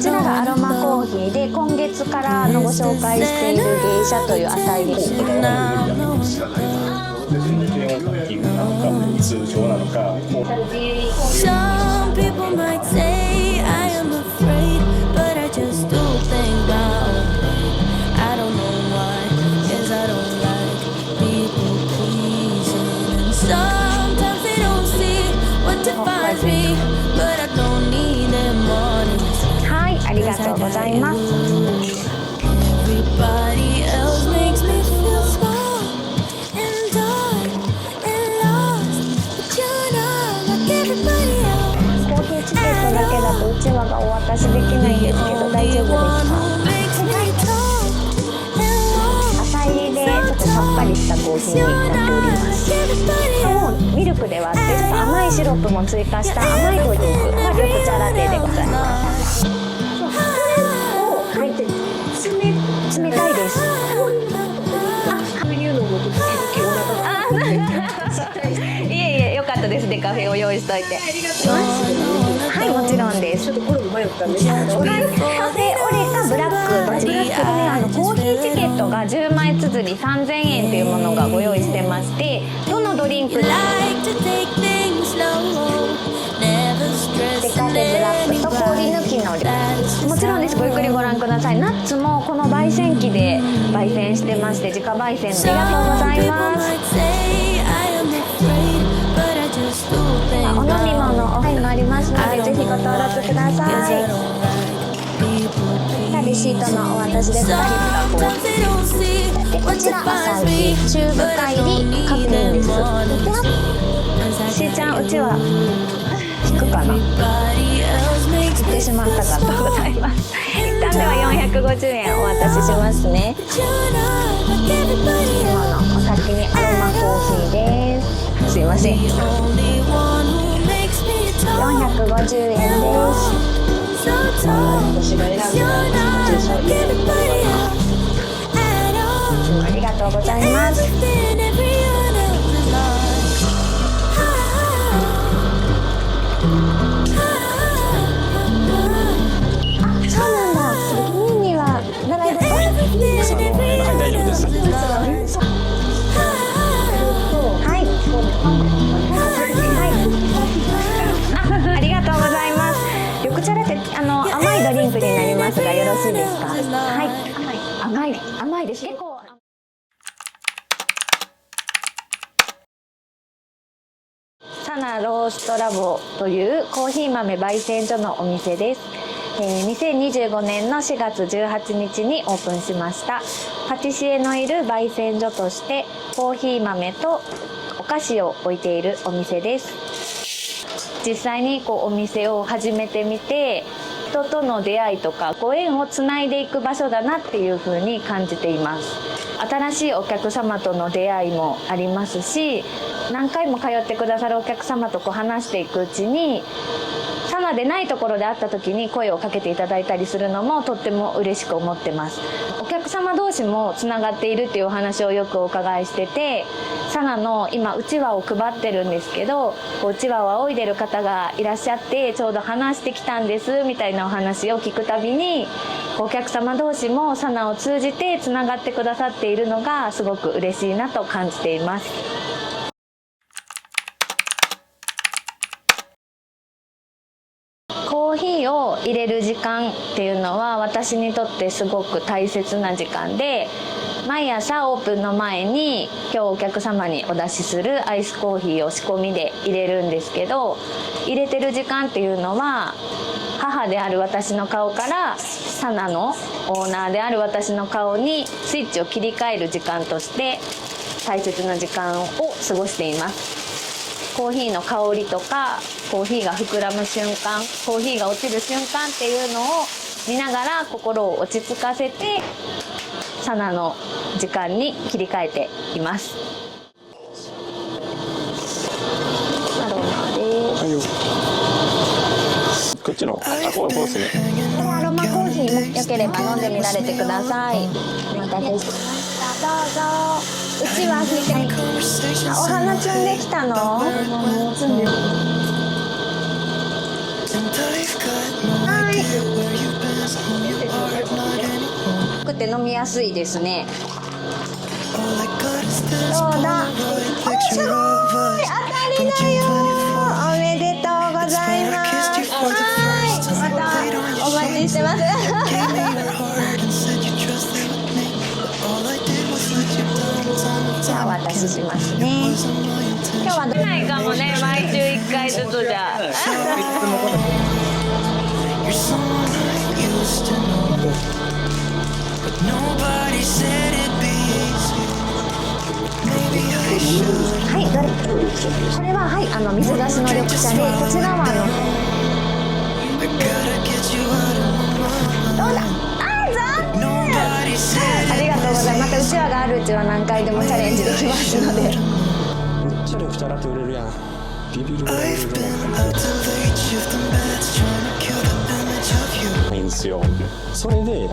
ちらがアロマコーヒーで、今月からご紹介している芸者という浅いです。通常なのか。Some people might say I am afraid, but I just do things my own way. I don't know why, 'cause I don't like people pleasing. And sometimes they don't see what defines me, but I don't need them honest. はい、ありがとうございます。Everybody else makes me feel small and dark and lost, but you're not like everybody else. コーヒーチケットだけだとうちわがお渡しできないんですけど、大丈夫ですか？浅入りでちょっとさっぱりしたコーヒーになっております。ミルクで割ってちょっと甘いシロップも追加した甘いドリンクが緑茶ラテでございます。冷たいです。いえいえ、よかったですね、カフェを用意しといて。はい、もちろんです。ちょっとこれも迷ったんですけど、カフェオレかブラックどちらですね。コーヒーチケットが10枚綴り3000円というものがご用意してまして、どのドリンクでデカフェブラックと氷抜きの量、もちろんです。ごゆっくりご覧ください。ナッツもこの焙煎機で焙煎してまして、自家焙煎でありがとうございます。お飲み物お杯もありますので、ぜひご登録ください。レシートのお渡しです。こちら朝打ち中深入りカフェインです。しーちゃん、うちは引くかな、引いてしまったかとございます。一旦では450円お渡ししますね。今のお先にアロマコーヒーです。すいません、450円です。私が選んだありがとうございます。そうなんだ。ミンには習い事？はい、大丈夫です。はい。ありがとうございます。緑茶ラテ、甘いドリンクになりますがよろしいですか？はい。甘いです。結構。サナローストラボというコーヒー豆焙煎所のお店です。2025年の4月18日にオープンしました。パティシエのいる焙煎所としてコーヒー豆とお菓子を置いているお店です。実際にお店を始めてみて、人との出会いとかご縁をつないでいく場所だなっていう風に感じています。新しいお客様との出会いもありますし、何回も通ってくださるお客様と話していくうちに、サナでないところで会った時に声をかけていただいたりするのもとっても嬉しく思ってます。お客様同士もつながっているっていうお話をよくお伺いしてて、サナの今うちわを配ってるんですけど、うちわを仰いでる方がいらっしゃって、ちょうど話してきたんですみたいなお話を聞くたびに、お客様同士もサナを通じてつながってくださっているのがすごく嬉しいなと感じています。コーヒーを入れる時間っていうのは私にとってすごく大切な時間で、毎朝オープンの前に今日お客様にお出しするアイスコーヒーを仕込みで入れるんですけど、入れてる時間っていうのは母である私の顔からサナのオーナーである私の顔にスイッチを切り替える時間として大切な時間を過ごしています。コーヒーの香りとかコーヒーが膨らむ瞬間、コーヒーが落ちる瞬間っていうのを見ながら心を落ち着かせてサナの時間に切り替えています。アロマです。はいよ。こっちの、こうですね。アロマコーヒーもよければ飲んでみられてください。お待たせしました。どうぞ。うちは引いて。お花摘んできたの？摘んで。はい。くて飲みやすいですね。 All I got is this どうだ。 Polaroid す picture ご of い us 当たり from だよ。 Q24. おめでとうございます。はい、またお待ちしてます。 Gave me your heart and said you trusted with me. But all I did was let you down time and じゃあ time お渡ししますね。 wasn't my 今日 intention. はどないかもね、毎週1回ずつじゃ。 You're someone I used to know, but nobody said it'd be easy. Maybe I should. はい、これははい水出しの緑茶で、こちらはI gotta get you out of my mind. どうだ。残念。 Nobody said ありがとうございます。またうちわがあるうちは何回でもチャレンジできますので。めっちゃ緑茶ラテ売れるやん。ビビるぐらい売れ I've る been out to late shifting beds trying to kill the image of you. いいんですよ。それで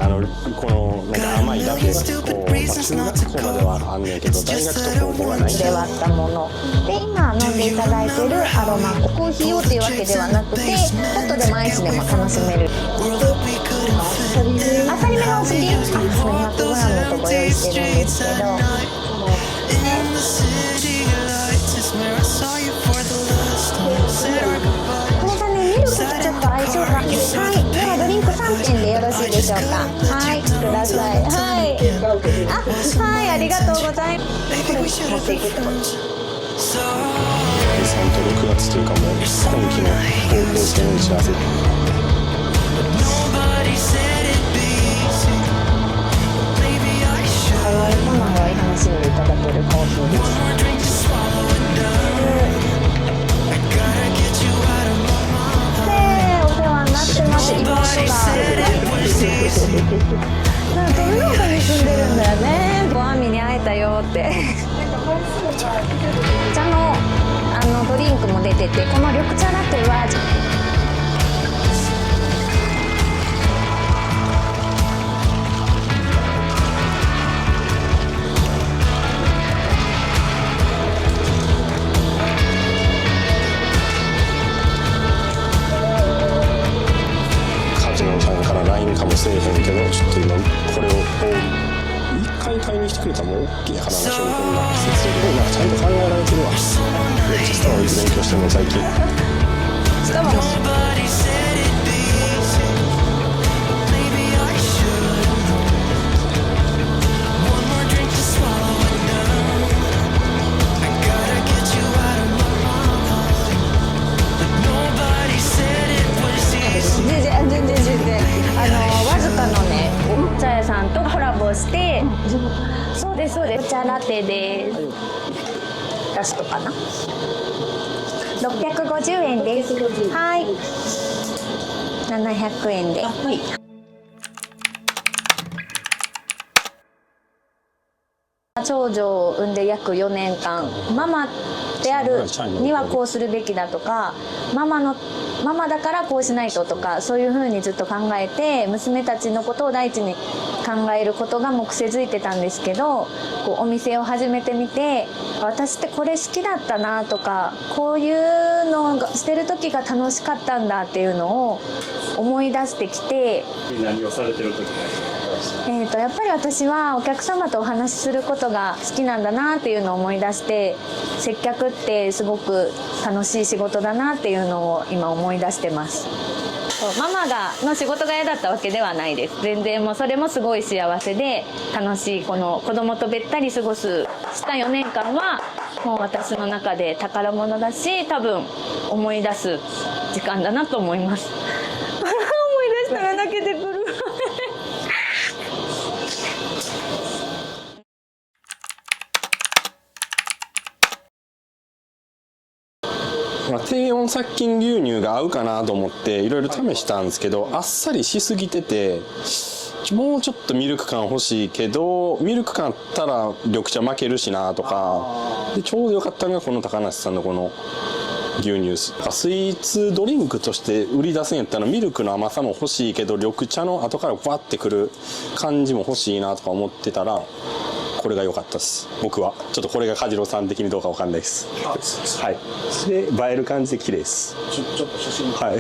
このなんか甘いラテがこう、中学校まではあんねんけど大学と高校がないんでで割ったもので、今飲んでいただいてるアロマコーヒーをっていうわけではなくて、ちょっとでもアイスでも楽しめる。 World that we couldn't fit. あさりめがお好き。200g とご用意してるんですけど、 In the city lights is where I saw you for the last time. Said our goodbye. これがねミルクとちょっと相性が。はい、ではドリンク3点でよろしいでしょうか。はい、ください。はい、はい、ありがとうございます。 Maybe we should have been friends. So 3と6月というかもう今期の高校生の打ち合わせ nobody said it'd be easy. Maybe I should. ハワイとハワイ楽しんでいただけるコーヒーです。 One more drink to swallow it down. I gotta get you out of my mind. お世話になってます。妹 Nobody が said it was easy. なんか富岡に住んでるんだよね。ごあみに会えたよって。茶のドリンクも出てて、この緑茶ラテはカジノさんから LINE かもしれへんけど、ちょっと今これを1回買いに来てくれたらもう OK やからな、商品が説明でなんかちゃんと考えられてるわ。めっちゃスタバ行く勉強してるの最近。スタバの Nobody said it'd be easy. Maybe I should. One more drink to swallow it down. I gotta get you out of my mind. But nobody said it was easy. 全然わずかのねお茶屋さんとコラボして、そうですお茶ラテです。ラストかな。650円です。はい。700円で。長女を産んで約4年間、ママであるにはこうするべきだとか、ママだからこうしないととか、そういう風にずっと考えて、娘たちのことを第一に考えることがもう癖づいてたんですけど、こうお店を始めてみて、私ってこれ好きだったなとか、こういうのがしてる時が楽しかったんだっていうのを思い出してきて。何をされてる時やっぱり私はお客様とお話しすることが好きなんだなっていうのを思い出して、接客ってすごく楽しい仕事だなっていうのを今思い出してます。ママの仕事が嫌だったわけではないです。全然もうそれもすごい幸せで楽しい、この子供とべったり過ごすした4年間はもう私の中で宝物だし、多分思い出す時間だなと思います。思い出したら泣けてくる。低温殺菌牛乳が合うかなと思っていろいろ試したんですけど、あっさりしすぎてて、もうちょっとミルク感欲しいけど、ミルク感あったら緑茶負けるしなとかで、ちょうどよかったのがこの高梨さんのこの牛乳スイーツドリンクとして売り出すんやったら、ミルクの甘さも欲しいけど緑茶の後からバッてくる感じも欲しいなとか思ってたら、これが良かったです。僕はちょっとこれが梶郎さん的にどうかわかんないです。はい。で映える感じで綺麗です。ちょっと写真。はい。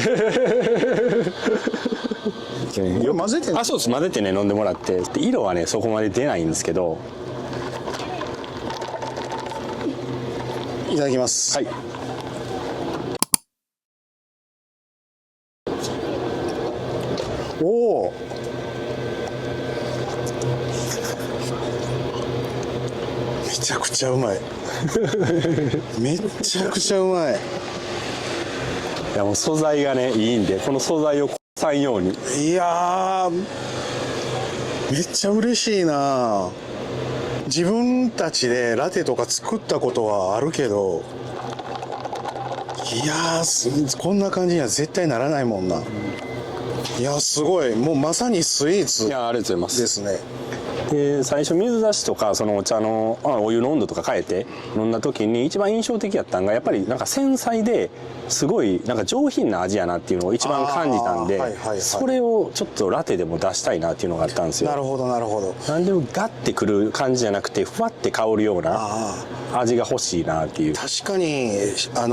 ね、これ混ぜてあ、そうです、混ぜてね飲んでもらって、で色はねそこまで出ないんですけど。いただきます。はい。おお、めちゃくちゃうまいめちゃくちゃうまい。いやもう素材がねいいんで、この素材をこさんように。いやー、めっちゃ嬉しいな。自分たちでラテとか作ったことはあるけど、いやー、こんな感じには絶対ならないもんな。いや、すごい、もうまさにスイーツいやありがとうございます。ですね。で最初水出しとかそのお茶のお湯の温度とか変えて飲んだ時に一番印象的やったのがやっぱりなんか繊細ですごいなんか上品な味やなっていうのを一番感じたんで、はいはいはい、それをちょっとラテでも出したいなっていうのがあったんですよ。なるほどなるほど。なんでもガッてくる感じじゃなくてふわって香るような味が欲しいなっていう。確かに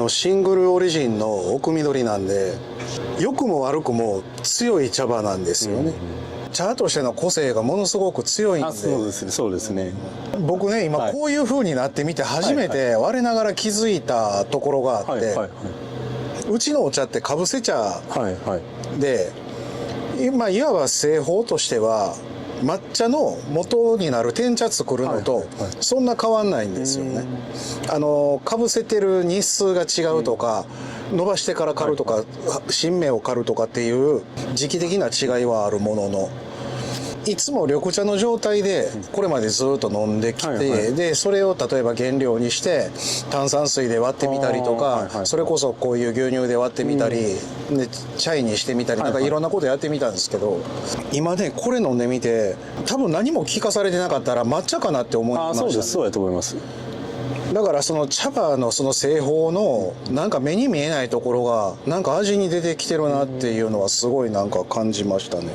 シングルオリジンの奥緑なんで良くも悪くも強い茶葉なんですよね、茶としての個性がものすごく強いんで。そうですね、そうですね。僕ね今こういう風になってみて初めて我ながら気づいたところがあって、うちのお茶ってかぶせ茶で、今いわば製法としては抹茶の元になる天茶作るのとそんな変わんないんですよね。かぶせてる日数が違うとか、伸ばしてから刈るとか、新芽を刈るとかっていう時期的な違いはあるものの、いつも緑茶の状態でこれまでずっと飲んできて、でそれを例えば原料にして炭酸水で割ってみたりとか、それこそこういう牛乳で割ってみたり、でチャイにしてみたり、なんかいろんなことやってみたんですけど、今ねこれ飲んでみて多分何も聞かされてなかったら抹茶かなって思いましたね。そうです、そうやと思います。だからその茶葉のその製法のなんか目に見えないところがなんか味に出てきてるなっていうのはすごいなんか感じましたね。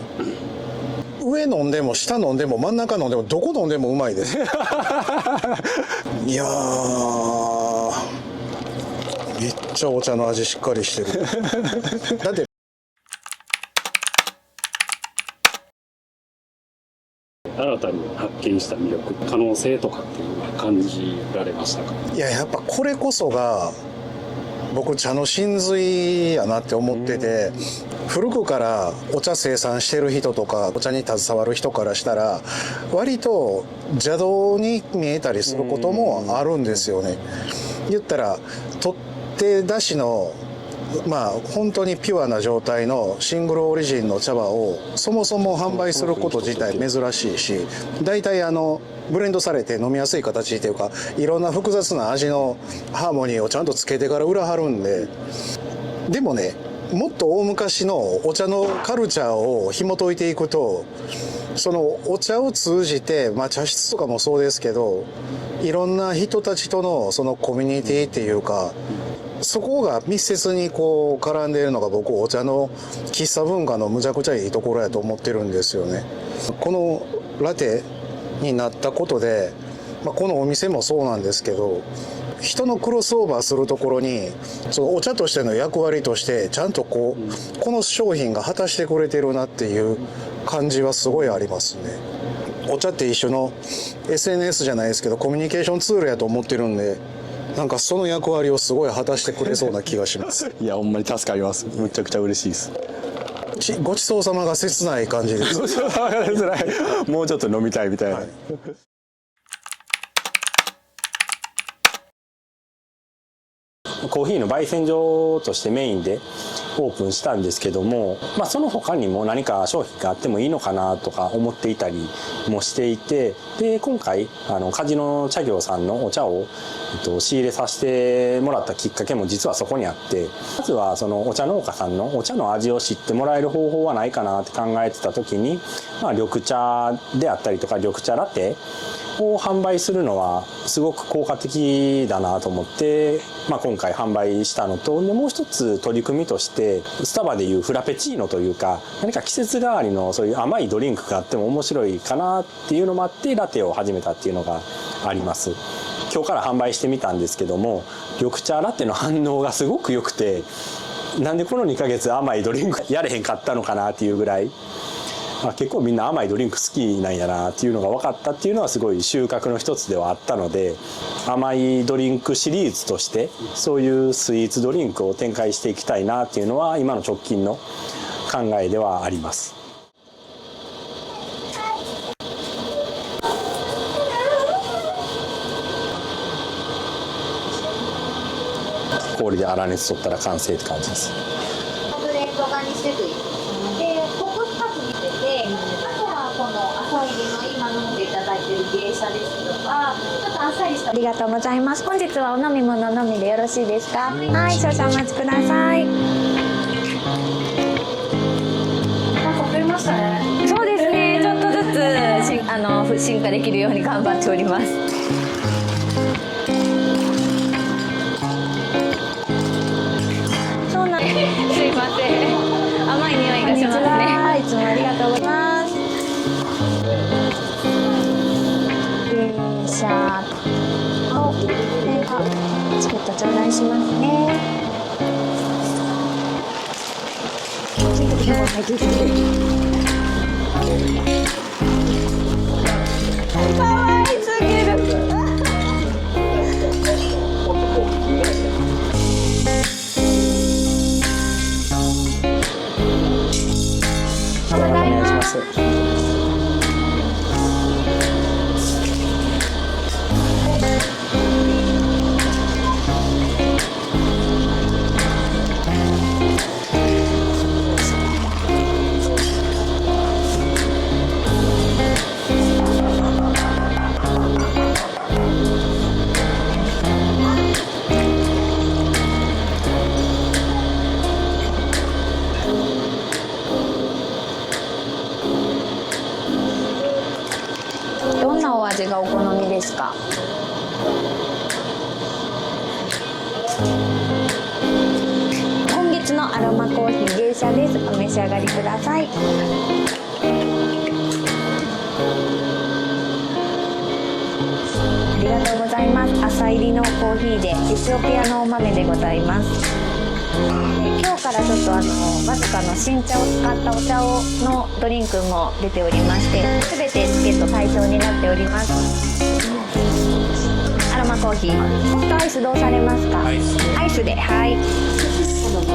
上飲んでも下飲んでも真ん中飲んでもどこ飲んでもうまいですいやー、めっちゃお茶の味しっかりしてるだって新たに発見した魅力、可能性とかっていうのは感じられましたか？いや、やっぱこれこそが僕茶の真髄やなって思ってて、古くからお茶生産してる人とかお茶に携わる人からしたら割と邪道に見えたりすることもあるんですよね。言ったら取って出しのまあ本当にピュアな状態のシングルオリジンの茶葉をそもそも販売すること自体珍しいし、大体ブレンドされて飲みやすい形っていうか、いろんな複雑な味のハーモニーをちゃんとつけてから売らはるんで。でもね、もっと大昔のお茶のカルチャーを紐解いていくと、そのお茶を通じて、まあ、茶室とかもそうですけど、いろんな人たちとのそのコミュニティっていうか、そこが密接にこう絡んでいるのが僕お茶の喫茶文化のむちゃくちゃいいところやと思ってるんですよね。このラテになったことで、まあ、このお店もそうなんですけど、人のクロスオーバーするところにそのお茶としての役割としてちゃんとこの商品が果たしてくれてるなっていう感じはすごいありますね。お茶って一緒の SNS じゃないですけどコミュニケーションツールやと思ってるんで、なんかその役割をすごい果たしてくれそうな気がしますいやほんまに助かります。むちゃくちゃ嬉しいです。ごちそうさまが切ない感じですもうちょっと飲みたいみたいな、はい。コーヒーの焙煎所としてメインでオープンしたんですけども、まあ、その他にも何か商品があってもいいのかなとか思っていたりもしていて、で今回梶野茶業さんのお茶を、仕入れさせてもらったきっかけも実はそこにあって、まずはそのお茶農家さんのお茶の味を知ってもらえる方法はないかなって考えてた時に、まあ、緑茶であったりとか緑茶ラテを販売するのはすごく効果的だなと思って、まあ、今回販売したのと、もう一つ取り組みとしてスタバでいうフラペチーノというか、何か季節代わりのそういう甘いドリンクがあっても面白いかなっていうのもあってラテを始めたっていうのがあります。今日から販売してみたんですけども、緑茶ラテの反応がすごく良くて、なんでこの2ヶ月甘いドリンクやれへんかったのかなっていうぐらい結構みんな甘いドリンク好きなんやなっていうのが分かったっていうのはすごい収穫の一つではあったので、甘いドリンクシリーズとしてそういうスイーツドリンクを展開していきたいなっていうのは今の直近の考えではあります。氷で粗熱取ったら完成って感じです。ブレンドが2種類で、ここ2つ見てて、あとはこの浅入りの今飲んでいただいている芸者ですとか、ちょっとあっさりした。ありがとうございます。本日はお飲み物のみでよろしいですか？はい、少々お待ちください。なんか増えましたね。そうですね、ちょっとずつ進化できるように頑張っております。すいません。甘い匂いがしますね。いつもありがとうございます。芸者とこれがチケット頂戴しますね。かわいすぎる。お願いします。どんなお味がお好みですか？今月のアロマコーヒー芸者です。お召し上がりください。ありがとうございます。浅入りのコーヒーでエチオピアのお豆でございます。今日からちょっとわずかの新茶を使ったお茶のドリンクも出ておりまして、全てチケット対象になっております。アロマコーヒー、ホットアイスどうされますか？アイスで、はい。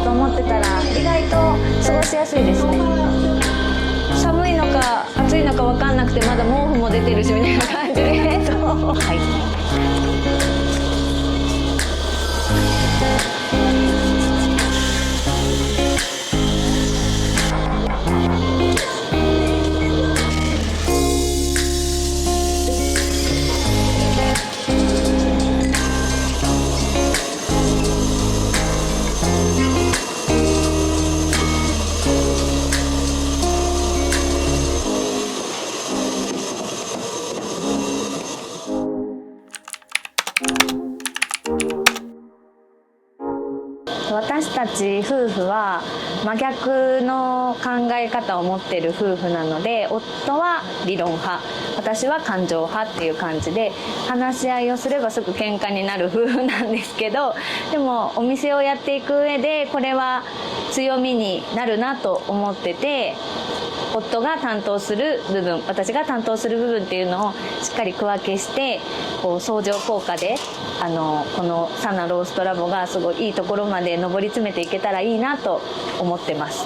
と思ってたら意外と過ごしやすいですね。寒いのか暑いのか分かんなくて、まだ毛布も出てるしみたいな感じではい。私たち夫婦は真逆の考え方を持っている夫婦なので、夫は理論派、私は感情派っていう感じで、話し合いをすればすぐ喧嘩になる夫婦なんですけど、でもお店をやっていく上でこれは強みになるなと思ってて、夫が担当する部分、私が担当する部分っていうのをしっかり区分けして、こう相乗効果でこのサナローストラボがすごいいいところまで上り詰めていけたらいいなと思ってます。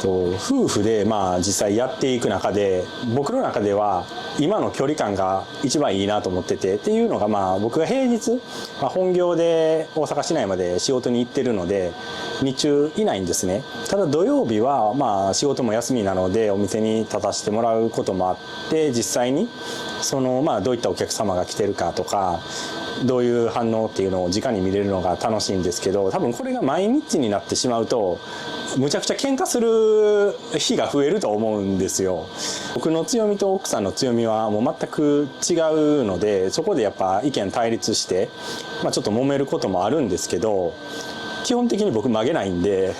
夫婦で実際やっていく中で、僕の中では今の距離感が一番いいなと思ってて、っていうのが僕が平日、本業で大阪市内まで仕事に行ってるので日中いないんですね。ただ土曜日は仕事も休みなのでお店に立たせてもらうこともあって、実際にどういったお客様が来てるかとか、どういう反応っていうのを直に見れるのが楽しいんですけど、多分これが毎日になってしまうとむちゃくちゃ喧嘩する日が増えると思うんですよ。僕の強みと奥さんの強みはもう全く違うので、そこでやっぱ意見対立して、ちょっと揉めることもあるんですけど、基本的に僕曲げないんで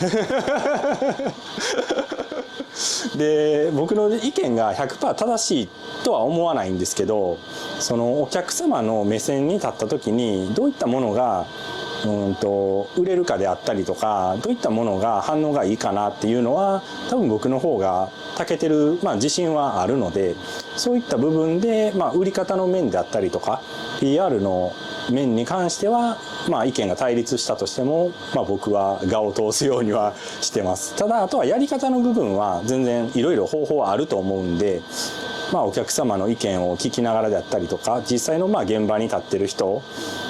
で僕の意見が 100% 正しいとは思わないんですけど、そのお客様の目線に立った時にどういったものが売れるかであったりとか、どういったものが反応がいいかなっていうのは多分僕の方が長けてる、自信はあるので、そういった部分で、売り方の面であったりとか PR の面に関しては、意見が対立したとしても、僕は我を通すようにはしてます。ただあとはやり方の部分は全然いろいろ方法はあると思うんで、お客様の意見を聞きながらであったりとか、実際の現場に立ってる人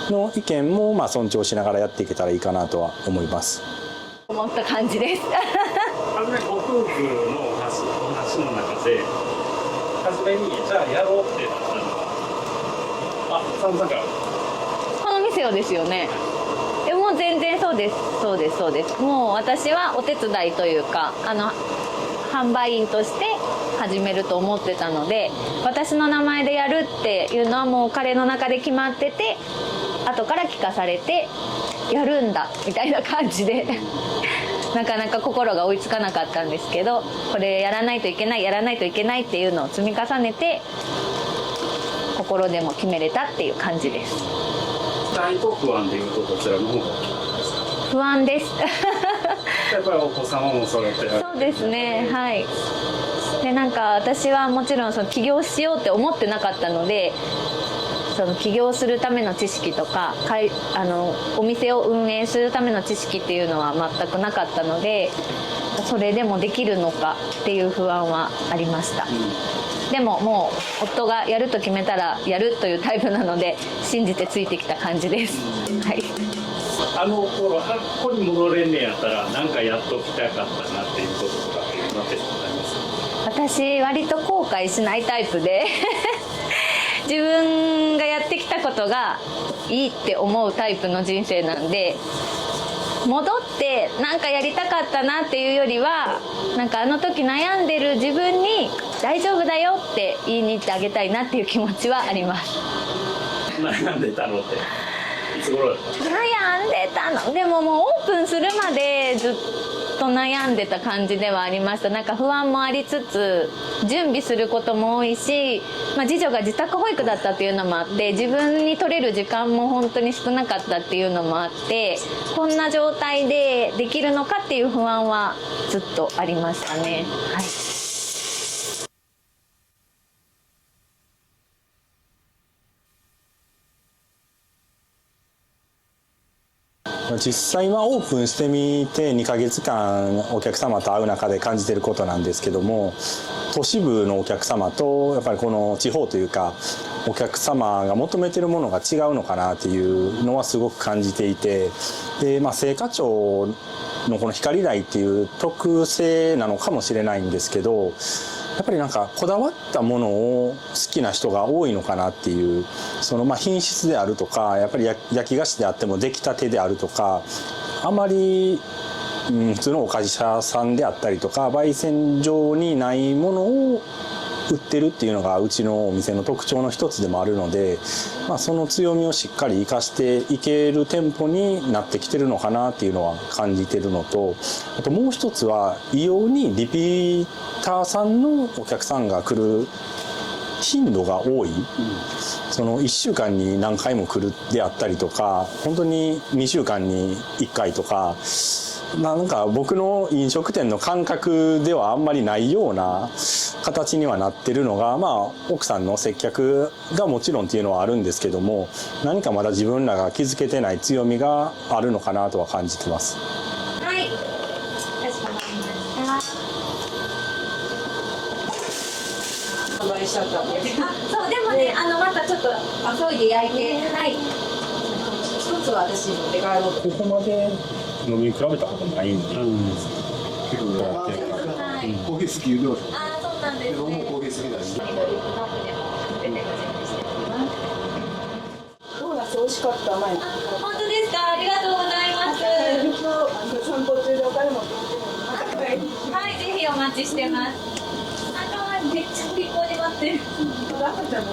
の意見も尊重しながらやっていけたらいいかなとは思います。思った感じです。初めご夫婦のお話の中で、初めにじゃあやろうってなったのは、佐野さんからこの店をですよね。もう全然そうですそうですそうです。もう私はお手伝いというか、販売員として始めると思ってたので、私の名前でやるっていうのはもう彼の中で決まってて、後から聞かされてやるんだみたいな感じでなかなか心が追いつかなかったんですけど、これやらないといけないやらないといけないっていうのを積み重ねて心でも決めれたっていう感じです。期待と不安でいうとどちらの方が大きいですか？不安ですやっぱりお子様も育てられて、そうですね、はい。で私はもちろん起業しようって思ってなかったので、起業するための知識とかお店を運営するための知識っていうのは全くなかったので、それでもできるのかっていう不安はありました。でももう夫がやると決めたらやるというタイプなので、信じてついてきた感じです。はい。ここに戻れんねやったら何かやっときたかったなっていうこととかっていうのはありますか？私割と後悔しないタイプで自分がやってきたことがいいって思うタイプの人生なんで、戻って何かやりたかったなっていうよりは、あの時悩んでる自分に大丈夫だよって言いに行ってあげたいなっていう気持ちはあります。悩んでたのっていつ頃だった？悩んでたのでももうオープンするまでずっと悩んでた感じではありました。不安もありつつ、準備することも多いし、次女が自宅保育だったっていうのもあって、自分に取れる時間も本当に少なかったっていうのもあって、こんな状態でできるのかっていう不安はずっとありましたね。はい。実際はオープンしてみて2ヶ月間お客様と会う中で感じていることなんですけども、都市部のお客様とやっぱりこの地方というかお客様が求めているものが違うのかなっていうのはすごく感じていて、で、青果町のこの光台っていう特性なのかもしれないんですけど、やっぱりこだわったものを好きな人が多いのかなっていう、品質であるとか、やっぱり焼き菓子であっても出来たてであるとか、あまり普通のお菓子屋さんであったりとか焙煎所にないものを売ってるっていうのがうちのお店の特徴の一つでもあるので、その強みをしっかり生かしていける店舗になってきてるのかなっていうのは感じてるのと、あともう一つは異様にリピーターさんのお客さんが来る頻度が多い、1週間に何回も来るであったりとか、本当に2週間に1回とか、僕の飲食店の感覚ではあんまりないような形にはなってるのが、奥さんの接客がもちろんっていうのはあるんですけども、何かまだ自分らが気づけてない強みがあるのかなとは感じてます。はい、かしこまりました。販売しちゃったんで。そうでもね、またちょっと急いで焼いて、はい。一つは私持って帰ろうと。ここまで飲み比べたことないんで、結構やってるから。コーヒー好き言うてました。そうなんですね。僕もコーヒー好きなんです。ドーナツ美味しかった前。本当ですか？ありがとうございます。散歩中でお金持ってきてはい、ぜひお待ちしてます。めっちゃ振り子に待ってる。赤ちゃんも。